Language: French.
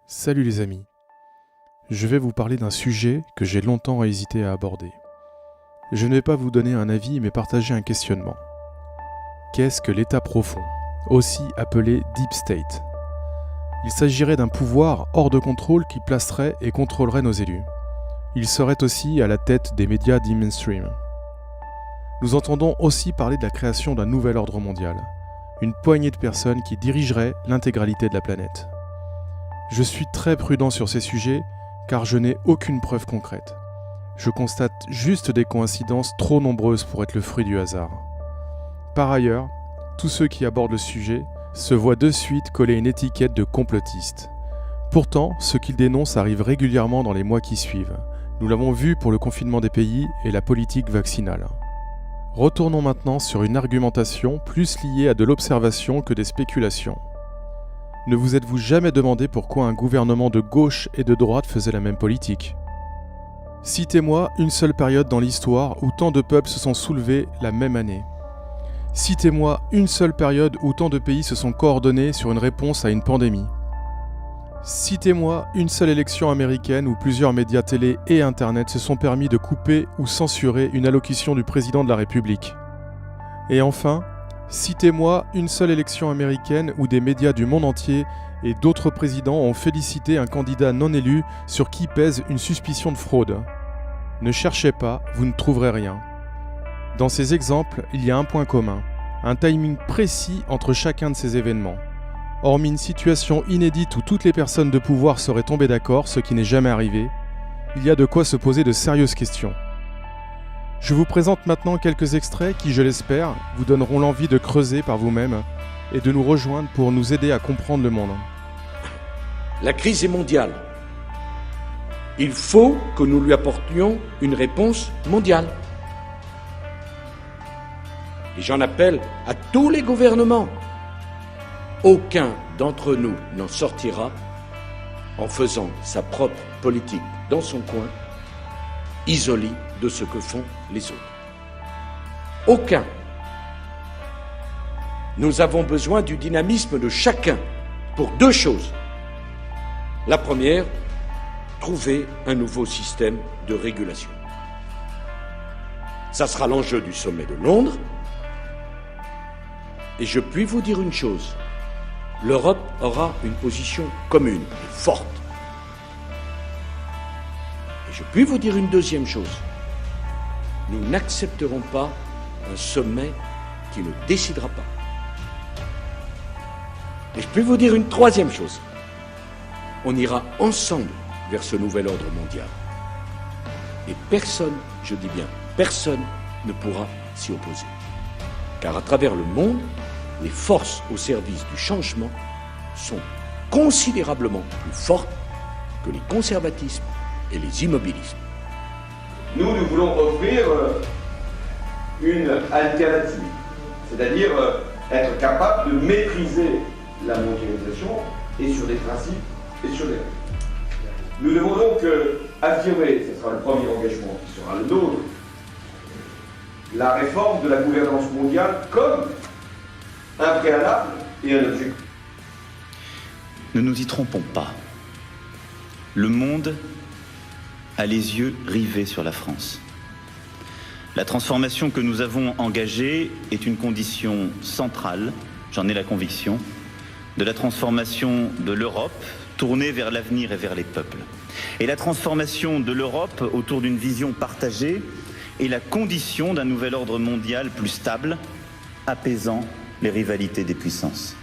Salut les amis, je vais vous parler d'un sujet que j'ai longtemps hésité à aborder. Je ne vais pas vous donner un avis mais partager un questionnement. Qu'est-ce que l'État profond, aussi appelé Deep State ? Il s'agirait d'un pouvoir hors de contrôle qui placerait et contrôlerait nos élus. Il serait aussi à la tête des médias dits mainstream. Nous entendons aussi parler de la création d'un nouvel ordre mondial, une poignée de personnes qui dirigeraient l'intégralité de la planète. Je suis très prudent sur ces sujets car je n'ai aucune preuve concrète. Je constate juste des coïncidences trop nombreuses pour être le fruit du hasard. Par ailleurs, tous ceux qui abordent le sujet se voient de suite coller une étiquette de complotiste. Pourtant, ce qu'ils dénoncent arrive régulièrement dans les mois qui suivent. Nous l'avons vu pour le confinement des pays et la politique vaccinale. Retournons maintenant sur une argumentation plus liée à de l'observation que des spéculations. Ne vous êtes-vous jamais demandé pourquoi un gouvernement de gauche et de droite faisait la même politique ? Citez-moi une seule période dans l'histoire où tant de peuples se sont soulevés la même année. Citez-moi une seule période où tant de pays se sont coordonnés sur une réponse à une pandémie. Citez-moi une seule élection américaine où plusieurs médias télé et Internet se sont permis de couper ou censurer une allocution du président de la République. Et enfin, citez-moi une seule élection américaine où des médias du monde entier et d'autres présidents ont félicité un candidat non élu sur qui pèse une suspicion de fraude. Ne cherchez pas, vous ne trouverez rien. Dans ces exemples, il y a un point commun, un timing précis entre chacun de ces événements. Hormis une situation inédite où toutes les personnes de pouvoir seraient tombées d'accord, ce qui n'est jamais arrivé, il y a de quoi se poser de sérieuses questions. Je vous présente maintenant quelques extraits qui, je l'espère, vous donneront l'envie de creuser par vous-même et de nous rejoindre pour nous aider à comprendre le monde. La crise est mondiale. Il faut que nous lui apportions une réponse mondiale. Et j'en appelle à tous les gouvernements. Aucun d'entre nous n'en sortira en faisant sa propre politique dans son coin, isolé de ce que font les autres. Aucun. Nous avons besoin du dynamisme de chacun pour deux choses. La première, trouver un nouveau système de régulation. Ça sera l'enjeu du sommet de Londres. Et je puis vous dire une chose, l'Europe aura une position commune et forte. Et je puis vous dire une deuxième chose, nous n'accepterons pas un sommet qui ne décidera pas. Et je puis vous dire une troisième chose, on ira ensemble vers ce nouvel ordre mondial. Et personne, je dis bien personne, ne pourra s'y opposer. Car à travers le monde, les forces au service du changement sont considérablement plus fortes que les conservatismes et les immobilismes. Nous voulons offrir une alternative, c'est-à-dire être capable de maîtriser la mondialisation et sur des principes et sur des règles. Nous devons donc affirmer, ce sera le premier engagement qui sera le nôtre, la réforme de la gouvernance mondiale comme un préalable et un objectif. Ne nous y trompons pas. Le monde a les yeux rivés sur la France. La transformation que nous avons engagée est une condition centrale, j'en ai la conviction, de la transformation de l'Europe tournée vers l'avenir et vers les peuples. Et la transformation de l'Europe autour d'une vision partagée est la condition d'un nouvel ordre mondial plus stable, apaisant les rivalités des puissances.